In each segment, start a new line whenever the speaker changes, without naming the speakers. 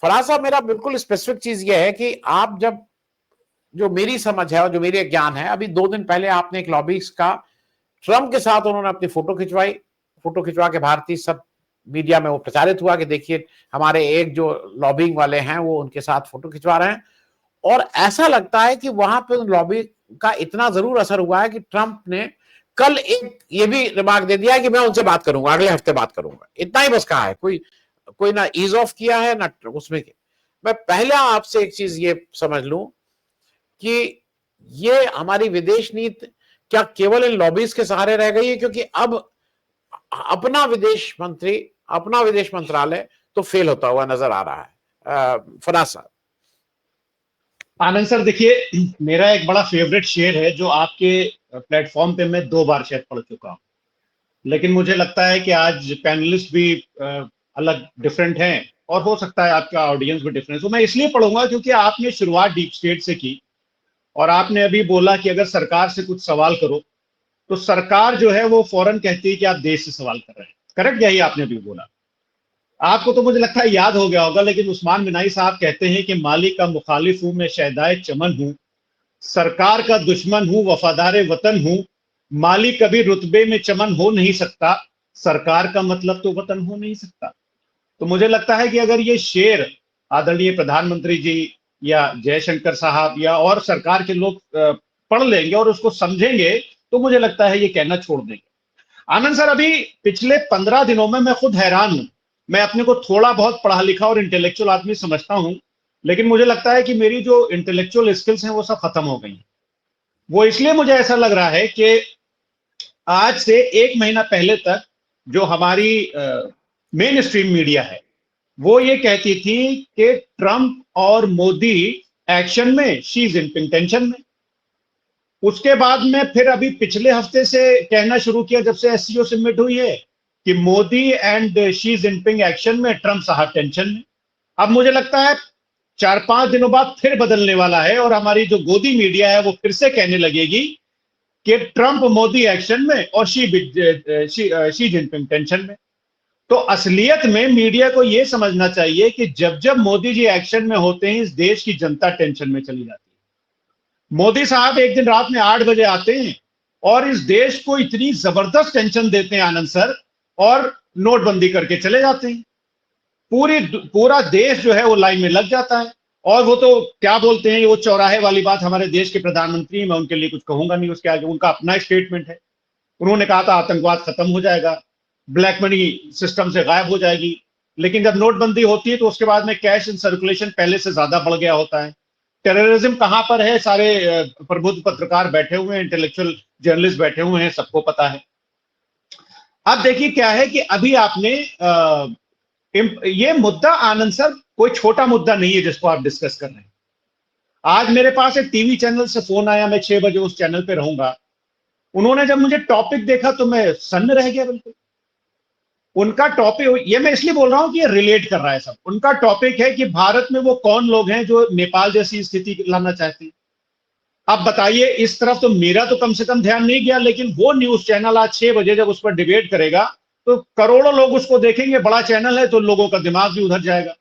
फराज साहब, मेरा बिल्कुल स्पेसिफिक चीज ये है कि आप जब, जो मेरी समझ है और जो मेरे ज्ञान है, अभी 2 दिन पहले आपने एक लॉबिस्ट का, ट्रम्प के साथ उन्होंने अपनी फोटो खिंचवाई, फोटो खिंचवा के भारतीय सब मीडिया में वो प्रचारित हुआ कि देखिए हमारे एक जो लॉबिंग वाले हैं वो उनके साथ फोटो खिंचवा रहे हैं। और ऐसा लगता है कि वहां पे लॉबी का इतना जरूर असर हुआ है कि ट्रंप ने कल एक ये भी रिमार्क दे दिया है कि मैं उनसे बात करूंगा, अगले हफ्ते बात करूंगा, इतना ही बस कहा है। कोई कोई ना ईज ऑफ किया है ना उसमें। मैं पहले आपसे एक चीज ये समझ लूं कि ये हमारी विदेश नीति क्या केवल इन लॉबीज के सहारे रह गई है? क्योंकि अब अपना विदेश मंत्री, अपना विदेश मंत्रालय तो फेल होता हुआ नजर आ रहा है। फराज साहब।
आनंद सर, देखिए, मेरा एक बड़ा फेवरेट शेर है जो आपके प्लेटफॉर्म पे मैं 2 बार शायद पढ़ चुका हूं, लेकिन मुझे लगता है कि आज पैनलिस्ट भी अलग डिफरेंट हैं और हो सकता है आपका ऑडियंस भी डिफरेंट हो। मैं इसलिए पढ़ूंगा क्योंकि आपने शुरुआत डीप स्टेट से की और आपने अभी बोला कि अगर सरकार से कुछ सवाल करो तो सरकार जो है वो फौरन कहती है कि आप देश से सवाल कर रहे हैं। करेक्ट, यही आपने अभी बोला। आपको तो मुझे लगता है याद हो गया होगा, लेकिन उस्मान मिनाई साहब कहते हैं कि मालिक का मुखालिफ हूं मैं, शहदाए चमन हूं, सरकार का दुश्मन हूं, वफादार वतन हूं, माली कभी रुतबे में चमन हो नहीं सकता, सरकार का मतलब तो वतन हो नहीं सकता। तो मुझे लगता है कि अगर ये शेर आदरणीय प्रधानमंत्री जी या जयशंकर साहब या और सरकार के लोग पढ़ लेंगे और उसको समझेंगे तो मुझे लगता है ये कहना छोड़ देंगे। आनंद सर, अभी पिछले 15 दिनों में मैं खुद हैरान हूं। मैं अपने को थोड़ा बहुत पढ़ा लिखा और इंटेलेक्चुअल आदमी समझता हूं, लेकिन मुझे लगता है कि मेरी जो इंटेलेक्चुअल स्किल्स हैं वो सब खत्म हो गई। वो इसलिए मुझे ऐसा लग रहा है कि आज से 1 महीना पहले तक जो हमारी मेन स्ट्रीम मीडिया है वो ये कहती थी कि ट्रंप और मोदी एक्शन में, शी जिनपिंग टेंशन में। उसके बाद में फिर अभी पिछले हफ्ते से कहना शुरू किया जब से एससीओ समिट हुई है कि Modi and Xi Jinping action में, ट्रंप साहब टेंशन में। अब मुझे लगता है 4-5 दिनों बाद फिर बदलने वाला है और हमारी जो गोदी मीडिया है वो फिर से कहने लगेगी कि ट्रंप मोदी एक्शन में और शी जिनपिंग टेंशन में। तो असलियत में मीडिया को यह समझना चाहिए कि जब जब मोदी जी एक्शन में होते हैं इस देश की जनता टेंशन में चली जाती है। मोदी साहब एक दिन रात में 8 बजे आते हैं और इस देश को इतनी जबरदस्त टेंशन देते हैं आनंद सर, और नोटबंदी करके चले जाते हैं। पूरा देश जो है वो लाइन में लग जाता है। और वो तो क्या बोलते हैं, वो चौराहे वाली बात, हमारे देश के प्रधानमंत्री, मैं उनके लिए कुछ कहूंगा नहीं उसके आगे, उनका अपना स्टेटमेंट है। उन्होंने कहा था आतंकवाद खत्म हो जाएगा, ब्लैक मनी सिस्टम से गायब हो जाएगी, लेकिन जब नोटबंदी होती है तो उसके बाद में कैश इन सर्कुलेशन पहले से ज्यादा बढ़ गया होता है। टेररिज्म कहां पर है, सारे प्रबुद्ध पत्रकार बैठे हुए हैं, इंटेलेक्चुअल जर्नलिस्ट बैठे हुए हैं, सबको पता है। अब देखिए क्या है कि अभी आपने ये मुद्दा आनंद सर कोई छोटा मुद्दा नहीं है जिसको आप डिस्कस कर रहे हैं। आज मेरे पास एक टीवी चैनल से फोन आया, मैं 6 बजे उस चैनल पे रहूंगा। उन्होंने जब मुझे टॉपिक देखा तो मैं सन्न रह गया बिल्कुल। उनका टॉपिक, ये मैं इसलिए बोल रहा हूं कि ये रिलेट कर रहा है सब। उनका टॉपिक है कि भारत में वो कौन लोग हैं जो नेपाल जैसी स्थिति लाना चाहते हैं। अब बताइए, इस तरफ तो मेरा तो कम से कम ध्यान नहीं गया, लेकिन वो न्यूज चैनल आज 6 बजे जब उस पर डिबेट करेगा तो करोड़ों लोग उसको देखेंगे। बड़ा चैनल है तो लोगों का दिमाग भी उधर जाएगा।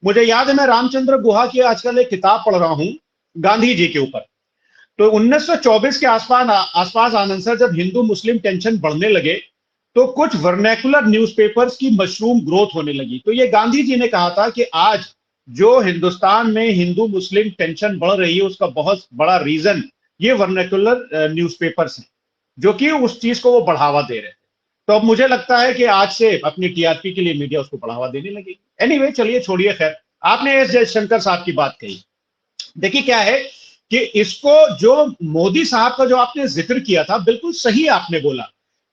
मुझे याद है, मैं रामचंद्र गुहा की आजकल एक किताब पढ़ रहा हूं गांधी जी के ऊपर। तो 1924 के आसपास आनंद सर, जब हिंदू मुस्लिम टेंशन बढ़ने लगे तो कुछ वर्नैकुलर न्यूज़पेपर्स की मशरूम ग्रोथ होने लगी। तो ये गांधी जी ने कहा था कि आज जो हिंदुस्तान में हिंदू मुस्लिम टेंशन बढ़ रही है उसका बहुत बड़ा रीजन ये वर्नैकुलर न्यूज़पेपर्स हैं, जो कि उस चीज को वो बढ़ावा दे रहे थे। तो अब मुझे लगता है कि आज से अपनी टीआरपी के लिए मीडिया उसको बढ़ावा देने लगेगी। एनीवे, चलिए छोड़िए। खैर, आपने एस जयशंकर साहब की बात कही। देखिए क्या है कि इसको, जो मोदी साहब का जो आपने जिक्र किया था, बिल्कुल सही आपने बोला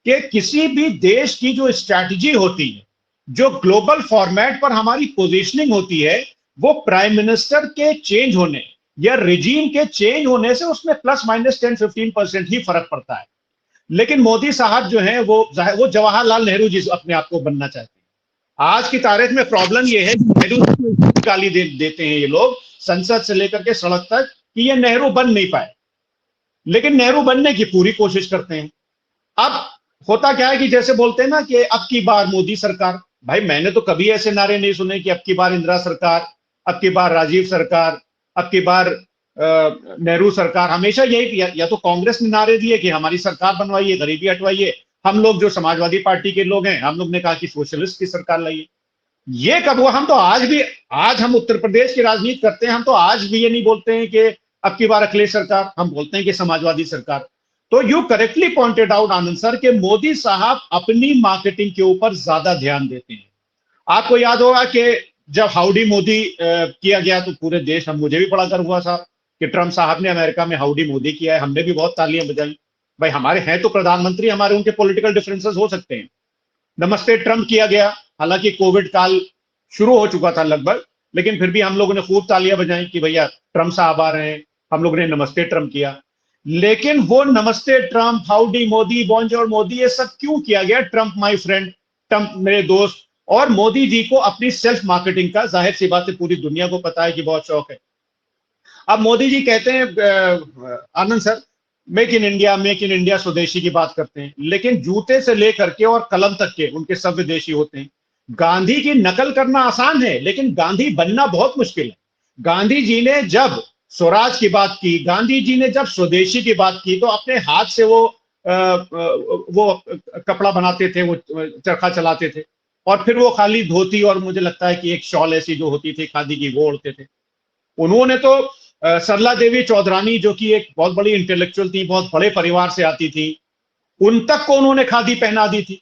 कि किसी भी देश की जो स्ट्रैटेजी होती है, जो ग्लोबल फॉर्मेट पर हमारी पोजीशनिंग होती है, वो प्राइम मिनिस्टर के चेंज होने या रिजीम के चेंज होने से उसमें प्लस माइनस 10-15% ही फर्क पड़ता है। लेकिन मोदी साहब जो है वो जवाहरलाल नेहरू जी अपने आप को बनना चाहते हैं। आज की तारीख में प्रॉब्लम ये है कि नेहरू गाली देते हैं ये लोग संसद से लेकर के सड़क तक कि ये नेहरू बन नहीं पाए, लेकिन नेहरू बनने की पूरी कोशिश करते हैं। अब होता क्या है कि जैसे बोलते हैं ना कि अब की बार मोदी सरकार, भाई मैंने तो कभी ऐसे नारे नहीं सुने कि अब की बार इंदिरा सरकार, अब की बार राजीव सरकार, अब की बार नेहरू सरकार, हमेशा यही या तो कांग्रेस ने नारे दिए कि हमारी सरकार बनवाइए, गरीबी हटवाइए, हम लोग जो समाजवादी पार्टी के लोग हैं हम लोग ने कहा कि सोशलिस्ट की सरकार लाइए। ये कब हुआ? हम तो आज भी, आज हम उत्तर प्रदेश की राजनीति करते हैं, हम तो आज भी ये नहीं बोलते हैं कि अब की बार अखिलेश सरकार, हम बोलते हैं कि समाजवादी सरकार। तो you correctly pointed out Anand sir कि मोदी साहब अपनी मार्केटिंग के ऊपर ज्यादा ध्यान देते हैं। आपको याद होगा कि जब हाउडी मोदी किया गया तो पूरे देश, हम, मुझे भी बड़ा गर्व हुआ था कि ट्रंप साहब ने अमेरिका में हाउडी मोदी किया है, हमने भी बहुत तालियां बजाई। भाई हमारे हैं तो प्रधानमंत्री, हमारे उनके पॉलिटिकल डिफरेंसेस हो सकते हैं। नमस्ते ट्रंप किया गया, हालांकि कोविड काल शुरू हो चुका था लगभग, लेकिन फिर भी हम लोगों ने खूब तालियां बजाई कि भैया ट्रंप साहब आ रहे हैं, हम लोगों ने नमस्ते ट्रंप किया। लेकिन वो नमस्ते Trump, howdy Modi, bonjour Modi, ये सब क्यों किया गया? ट्रंप माय फ्रेंड, ट्रंप मेरे दोस्त, और मोदी जी को अपनी सेल्फ मार्केटिंग का, जाहिर सी बात है पूरी दुनिया को पता है कि बहुत शौक है। अब मोदी जी कहते हैं Anand sir, make in India, make in India, स्वदेशी की बात करते हैं, लेकिन जूते से लेकर के और कलम तक के उनके सब विदेशी होते हैं। गांधी की नकल करना आसान है, लेकिन गांधी बनना बहुत मुश्किल है। गांधी जी ने जब स्वराज की बात की, गांधी जी ने जब स्वदेशी की बात की, तो अपने हाथ से वो कपड़ा बनाते थे, वो चरखा चलाते थे, और फिर वो खाली धोती और मुझे लगता है कि एक शॉल ऐसी जो होती थी खादी की, वो ओढ़ते थे। उन्होंने तो सरला देवी चौधरानी, जो कि एक बहुत बड़ी इंटेलेक्चुअल थी, बहुत बड़े परिवार से आती थी, उन तक को उन्होंने खादी पहना दी थी।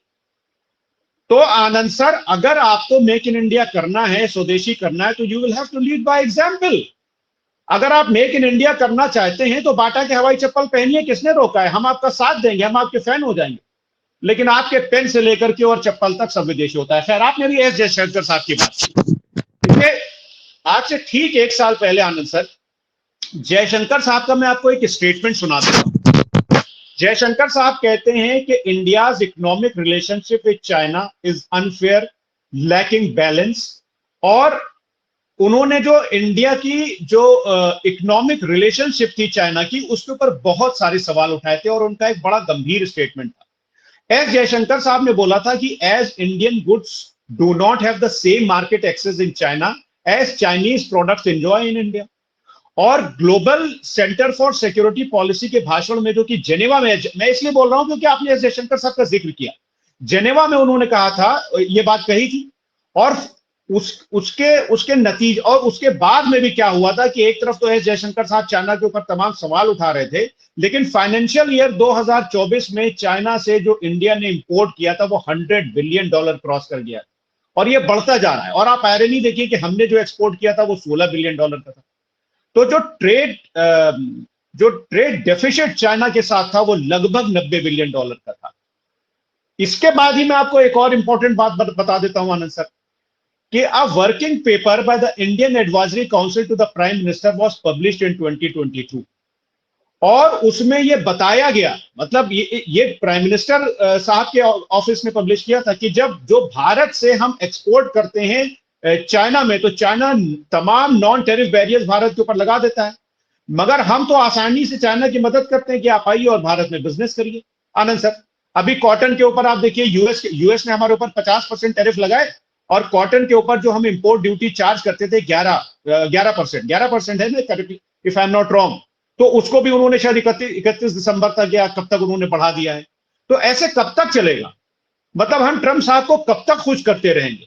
तो आनंद सर, अगर आपको मेक इन इंडिया करना है, स्वदेशी करना है, तो you will have to lead by example. अगर आप मेक इन इंडिया करना चाहते हैं तो बाटा के हवाई चप्पल पहनिए, किसने रोका है? हम आपका साथ देंगे, हम आपके फैन हो जाएंगे। लेकिन आपके पेन से लेकर के और चप्पल तक सब विदेशी होता है। खैर, आपने भी एस जयशंकर साहब की बात की। आज से ठीक 1 साल पहले आनंद सर, जयशंकर साहब का मैं आपको एक स्टेटमेंट सुना देता हूं। जयशंकर साहब कहते हैं कि India's economic relationship with China is unfair, lacking balance. और उन्होंने जो इंडिया की जो इकोनॉमिक रिलेशनशिप थी चाइना की, उसके ऊपर बहुत सारे सवाल उठाए थे, और उनका एक बड़ा गंभीर स्टेटमेंट था। एस जयशंकर साहब ने बोला था कि as Indian goods do not have the same market access in China as Chinese products enjoy in India. और global centre for security policy के भाषण में, जो कि जेनेवा में, मैं इसलिए बोल रहा हूं क्योंकि आपने एस जयशंकर साहब का जिक्र किया, जेनेवा में उन्होंने कहा था, ये बात कही थी। और उसके नतीजे, और उसके बाद में भी क्या हुआ था कि एक तरफ तो एस जयशंकर साहब चाइना के ऊपर तमाम सवाल उठा रहे थे, लेकिन फाइनेंशियल ईयर 2024 में चाइना से जो इंडिया ने इंपोर्ट किया था वो $100 बिलियन क्रॉस कर गया, और ये बढ़ता जा रहा है। और आप आयरनी देखिए कि हमने जो एक्सपोर्ट किया था वो $16 बिलियन का था। तो जो ट्रेड डेफिसिट चाइना के साथ था वो लगभग $90 बिलियन का था। इसके बाद ही मैं आपको एक और इंपॉर्टेंट बात बता देता हूं आनंद सर, कि a working paper by the Indian Advisory Council to the Prime Minister was published in 2022, और उसमें ये बताया गया, मतलब ये प्राइम मिनिस्टर साहब के ऑफिस ने पब्लिश किया था, कि जब जो भारत से हम एक्सपोर्ट करते हैं चाइना में, तो चाइना तमाम नॉन टेरिफ बैरियर्स भारत के ऊपर लगा देता है, मगर हम तो आसानी से चाइना की मदद करते हैं कि आप आइए और भारत में बिजनेस करिए। आनंद सर, अभी कॉटन के ऊपर आप देखिए, यूएस ने हमारे ऊपर 50% टैरिफ लगाए, और कॉटन के ऊपर जो हम इंपोर्ट ड्यूटी चार्ज करते थे 11% है ना, if I am not wrong, तो उसको भी उन्होंने शायद 31 दिसंबर तक या कब तक उन्होंने बढ़ा दिया है। तो ऐसे कब तक चलेगा? मतलब हम ट्रंप साहब को कब तक खुश करते रहेंगे?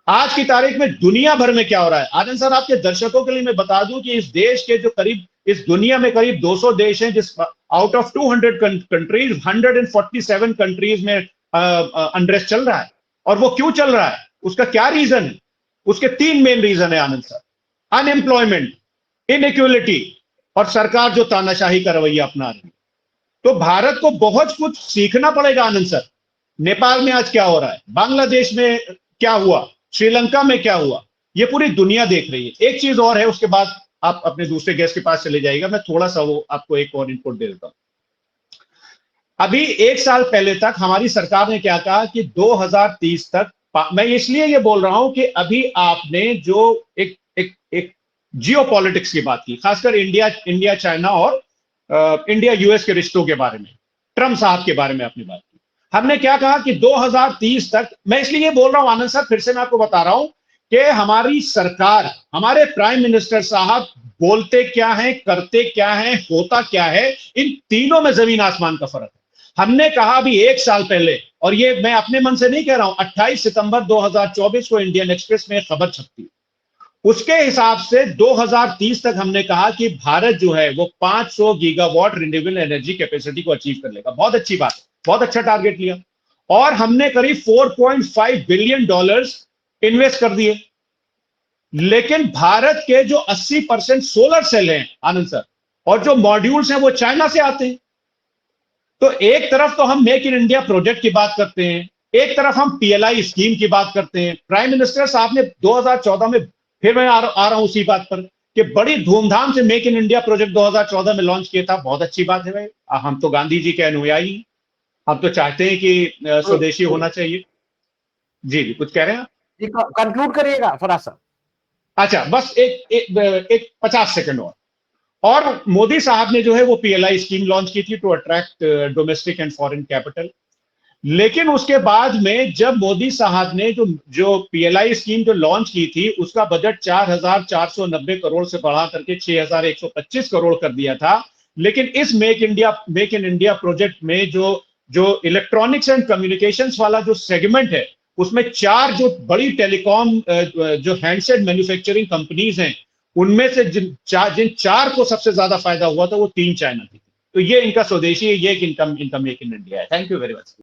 आज की तारीख में दुनिया भर में क्या हो रहा है? आनंद सर, आपके दर्शकों के लिए मैं बता दूं कि इस देश के जो करीब, इस दुनिया में करीब 200 देश हैं, जिस आउट ऑफ 200 कंट्रीज 147 कंट्रीज में अनरेस्ट चल रहा है। और वो क्यों चल रहा है, उसका क्या रीजन है? उसके 3 मेन रीजन है आनंद सर: अनएम्प्लॉयमेंट, इनइक्वलिटी, और सरकार जो तानाशाही का रवैया अपना रही है। तो भारत को बहुत कुछ सीखना पड़ेगा आनंद सर। नेपाल में आज क्या हो रहा है, बांग्लादेश में क्या हुआ, श्रीलंका में क्या हुआ, ये पूरी दुनिया देख रही है। एक चीज और है, उसके बाद आप अपने दूसरे गेस्ट के पास चले जाइएगा, मैं थोड़ा सा वो आपको एक और इनपुट दे देता हूं। अभी 1 साल पहले तक हमारी सरकार ने क्या कहा कि 2030 तक, मैं इसलिए ये बोल रहा हूं कि अभी आपने जो एक जियोपॉलिटिक्स की बात की, खासकर इंडिया चाइना और इंडिया यूएस के रिश्तों के बारे में, ट्रंप साहब के बारे में आपने बात की। हमने क्या कहा कि 2030 तक, मैं इसलिए बोल रहा हूं आनंद सर, फिर से मैं आपको बता रहा हूं कि हमारी सरकार, हमारे प्राइम मिनिस्टर साहब बोलते क्या हैं, करते क्या हैं, होता क्या है, इन तीनों में जमीन आसमान का फर्क है। हमने कहा अभी 1 साल पहले, और ये मैं अपने मन से नहीं कह रहा हूं, 28 सितंबर 2024 को इंडियन एक्सप्रेस में खबर छपती, उसके हिसाब से 2030 तक हमने कहा कि भारत जो है वो 500 गीगावाट रिन्यूएबल एनर्जी कैपेसिटी को अचीव कर लेगा। बहुत अच्छी बात, बहुत अच्छा टारगेट लिया, और हमने करीब $4.5 बिलियन इन्वेस्ट कर दिए। लेकिन भारत के जो 80% सोलर सेल हैं आनंद सर, और जो मॉड्यूल्स हैं वो चाइना से आते हैं। तो एक तरफ तो हम मेक इन इंडिया प्रोजेक्ट की बात करते हैं, एक तरफ हम पीएलआई स्कीम की बात करते हैं। प्राइम मिनिस्टर साहब ने 2014 में, फिर मैं आ रहा हूं उसी बात पर, कि बड़ी धूमधाम से मेक इन इंडिया प्रोजेक्ट 2014 में लॉन्च किया था। बहुत अच्छी बात है भाई, हम तो गांधी जी के अनुयायी, हम तो चाहते हैं कि स्वदेशी होना चाहिए। जी जी, कुछ कह रहे हैं आप?
कंक्लूड करिएगा फराज साहब।
अच्छा, बस एक 50 सेकंड और मोदी साहब ने जो है वो पीएलआई स्कीम लॉन्च की थी to attract domestic and foreign capital. लेकिन उसके बाद में जब मोदी साहब ने जो पीएलआई स्कीम जो लॉन्च की थी, उसका बजट 4,490 करोड़ से बढ़ा करके 6,125 करोड़ कर दिया था। लेकिन इस मेक इन इंडिया प्रोजेक्ट में जो इलेक्ट्रॉनिक्स एंड कम्युनिकेशंस वाला जो सेगमेंट है, उसमें 4 जो बड़ी टेलीकॉम जो हैंडसेट मैन्युफैक्चरिंग कंपनीज हैं, उनमें से जिन 4 को सबसे ज्यादा फायदा हुआ था, वो 3 चाइना की थी। तो ये इनका स्वदेशी है, ये इनका मेक इन इंडिया है। Thank you very much.